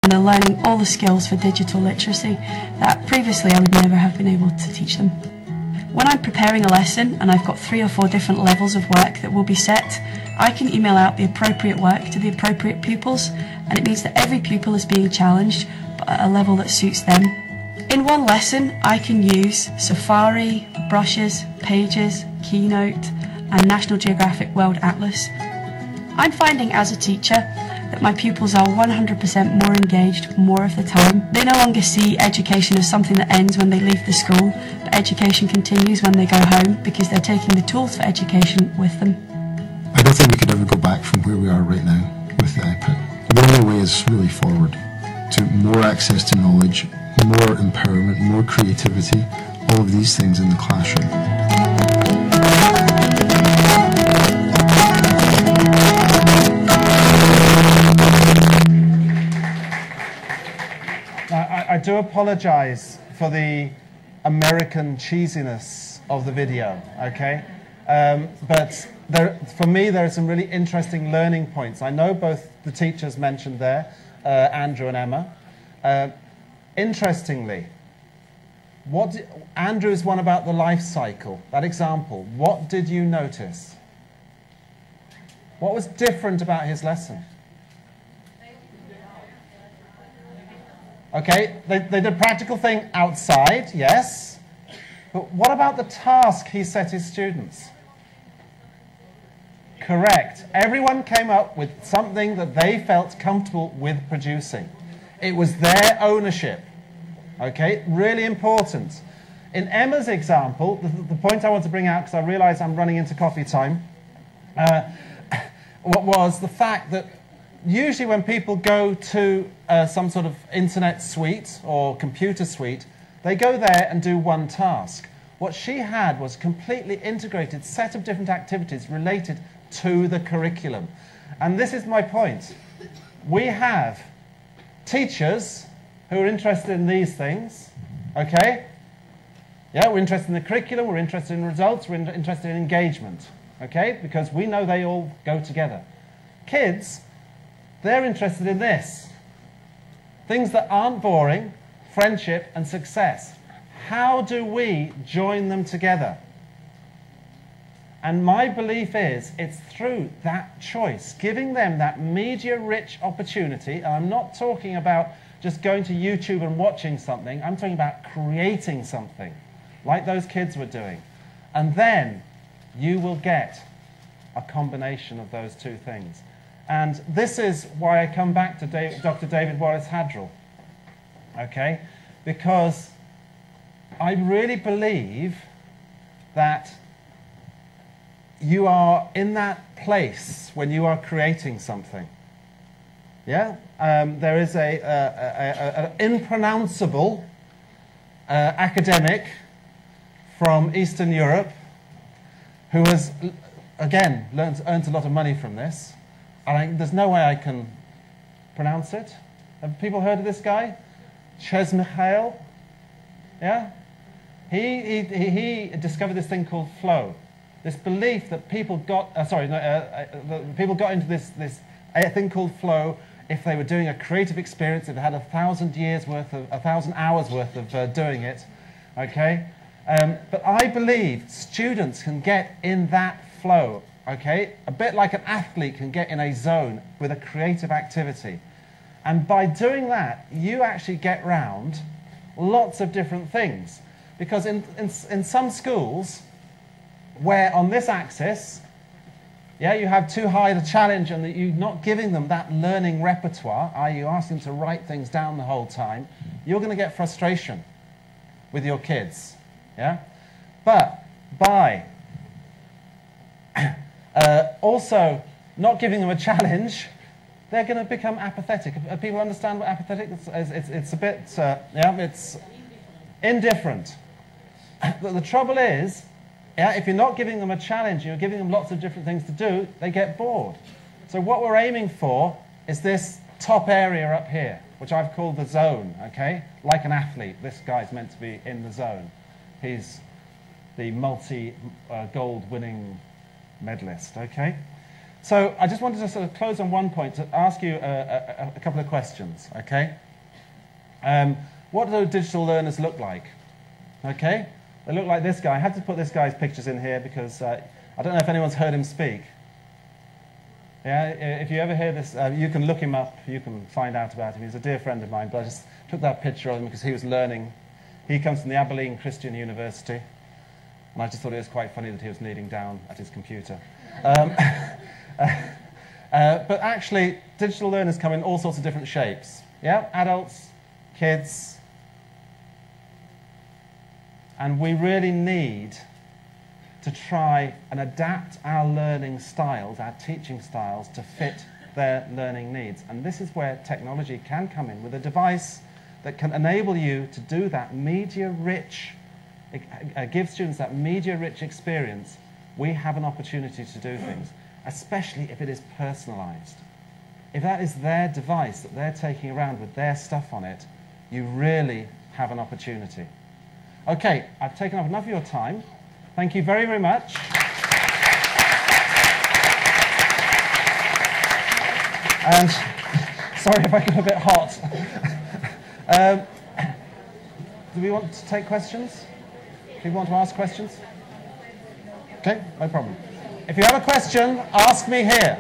and they're learning all the skills for digital literacy that previously I would never have been able to teach them. When I'm preparing a lesson and I've got 3 or 4 different levels of work that will be set, I can email out the appropriate work to the appropriate pupils, and it means that every pupil is being challenged but at a level that suits them. In one lesson, I can use Safari, Brushes, Pages, Keynote, and National Geographic World Atlas. I'm finding as a teacher that my pupils are 100% more engaged more of the time. They no longer see education as something that ends when they leave the school, but education continues when they go home because they're taking the tools for education with them. I don't think we could ever go back from where we are right now with the iPad. The only way is really forward to more access to knowledge, more empowerment, more creativity, all of these things in the classroom. I do apologize for the American cheesiness of the video, okay? But for me, there are some really interesting learning points. I know both the teachers mentioned there, Andrew and Emma. Interestingly, Andrew's one about the life cycle, that example. What did you notice? What was different about his lesson? Okay, they did a practical thing outside, yes. But what about the task he set his students? Correct. Everyone came up with something that they felt comfortable with producing. It was their ownership. Okay, really important. In Emma's example, the point I want to bring out, because I realize I'm running into coffee time, was the fact that usually when people go to some sort of internet suite or computer suite, they go there and do one task. What she had was a completely integrated set of different activities related to the curriculum. And this is my point. We have teachers who are interested in these things, okay? Yeah, we're interested in the curriculum, we're interested in results, we're interested in engagement, okay? Because we know they all go together. Kids, they're interested in this. Things that aren't boring, friendship and success. How do we join them together? And my belief is it's through that choice, giving them that media-rich opportunity. And I'm not talking about just going to YouTube and watching something. I'm talking about creating something, like those kids were doing. And then you will get a combination of those two things. And this is why I come back to Dr. David Wallace Hadrill, okay? Because I really believe that you are in that place when you are creating something. Yeah? There is an impronounceable academic from Eastern Europe who has, again, earned a lot of money from this. There's no way I can pronounce it. Have people heard of this guy? Csikszentmihalyi? Yeah? He discovered this thing called flow. This belief that people got, people got into this thing called flow if they were doing a creative experience, if they had 1,000 hours worth of doing it, okay? But I believe students can get in that flow, okay? A bit like an athlete can get in a zone with a creative activity. And by doing that, you actually get round lots of different things. Because in some schools, where on this axis, yeah, you have too high the challenge and that you're not giving them that learning repertoire, i.e. you ask them to write things down the whole time, you're going to get frustration with your kids. Yeah? But by also not giving them a challenge, they're going to become apathetic. People understand what apathetic is? It's a bit, yeah, it's indifferent. But the trouble is, yeah, if you're not giving them a challenge, you're giving them lots of different things to do, they get bored. So what we're aiming for is this top area up here, which I've called the zone, okay? Like an athlete, this guy's meant to be in the zone. He's the multi-gold winning medalist, okay? So I just wanted to sort of close on one point to ask you a couple of questions, okay? What do digital learners look like? Okay? They look like this guy. I had to put this guy's pictures in here because I don't know if anyone's heard him speak. Yeah, if you ever hear this, you can look him up, you can find out about him. He's a dear friend of mine, but I just took that picture of him because he was learning. He comes from the Abilene Christian University, and I just thought it was quite funny that he was kneeling down at his computer. But actually, digital learners come in all sorts of different shapes. Yeah, adults, kids, and we really need to try and adapt our learning styles, our teaching styles, to fit their learning needs. And this is where technology can come in with a device that can enable you to do that media-rich, give students that media-rich experience. We have an opportunity to do things, especially if it is personalized. If that is their device that they're taking around with their stuff on it, you really have an opportunity. Okay, I've taken up enough of your time. Thank you very, very much. And sorry if I got a bit hot. Do we want to take questions? Do you want to ask questions? Okay, no problem. If you have a question, ask me here.